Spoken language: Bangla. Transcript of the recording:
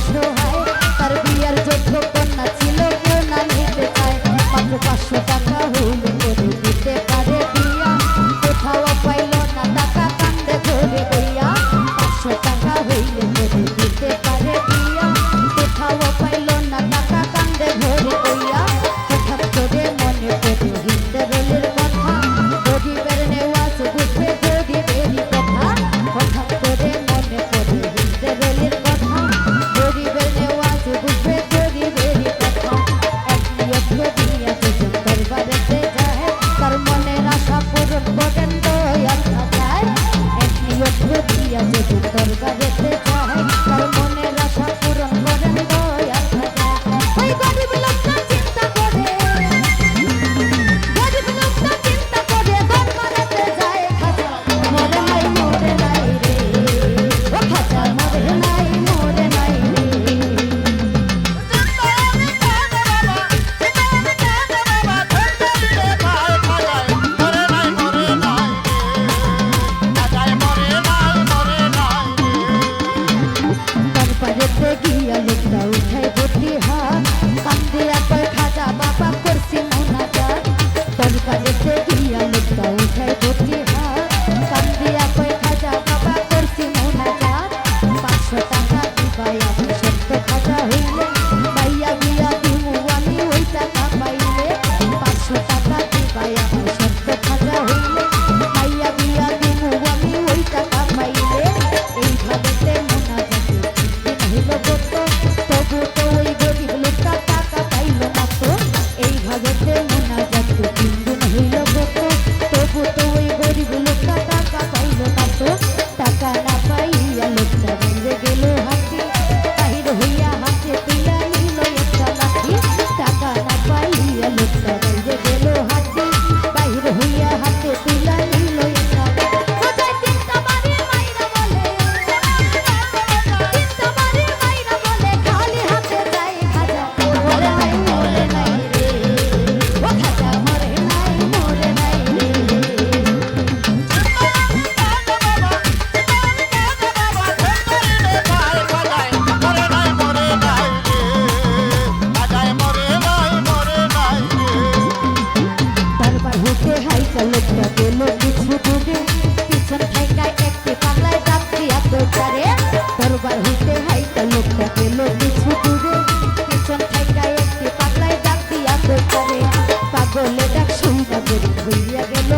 অসহায় তার বিয়ার যোগ্য কন্যা ছিল কেউ না নিতে চায় মাত্র 500 টাকা হইলে করে দিতে পারে বিয়া কোথাও পাইল না টাকা কান্দে ঘরে বইয়া 500 টাকা হইলে করে দিতে পারে বিয়া কোথাও পাইল না টাকা কান্দে ঘরে বইয়া হঠাৎ করে মনে পড়ে হিন্দরলির কথা গরিবের নেওয়াজ বুঝবে গরিবেরই কথা হঠাৎ করে মনে পড়ে হিন্দরলির কথা গরিবের নেওয়াজ বুঝবে গরিবেরই কথা এক নিয়ত দিয়া দুজন দরবারেতে যায় তার মনের আশা পূরণ করেন দয়াল খাজায় এক নিয়ত দিয়া দুজন দরবারেতে যায় তার মনের আশা পূরণ করেন দয়াল খাজায় ওই গরিব লোকটা চিন্তা করে গরিব লোকটা চিন্তা করে দরবারেতে যায় খাজা মরে নাই রে ও খাজা মরে নাই রে দরবারেতে গিয়া লোকটা উঠায় বটি হাত কান্দে একবার খাজা বাবা করছি মোনাজাত দরবারেতে গিয়া লোকটা উঠায় বটি হাত কান্দে একবার খাজা বাবা করছি মোনাজাত 500 টাকা দিবাই আমি সত্য খাজা হইলে পাইয়া গিয়া দিমু আমি ওই টাকা পাইলে 500 টাকা দিবাই আমি সত্য খাজা হইলে পাইয়া গিয়া দিমু আমি ওই টাকা পাইলে এইভাবে মোনাজাত হইল কত তবু তো ওই গরিব লোকটা টাকা পাইল না তো এইভাবে মোনাজাত 3 দিন হইল কত তবু তো ওই গরিব লোকটা টাকা পাইল না তো টাকা না পাইয়া লোকটা ভেঙে গেল হাতে বাহির হইয়া হাতে তুইয়া নিল একটা লাঠি টাকা না পাইয়া লোকটা ভেঙে গেল হাতে বাহির হইয়া হাতে তুইয়া নিল একটা কোথায় তিনটা বাড়ি মাইরা বলে তিনটা বাড়ি মাইরা বলে খালি হাতে যাই খাজা মরে নাই রে ও খাজা মরে নাই রে দরবার হতে হাইকা লোকটা গেল কিছু দূরে পিছন থাইকায় একটি পাগলায় ডাক দিয়া দরবারে দরবার হতে হাইকা লোকটা গেল কিছু দূরে পিছন থাইকায় একটি পাগলায় ডাক দিয়া দরবারে পাগলে ডাক শুইনা বেরিয়ে হইয়া গেল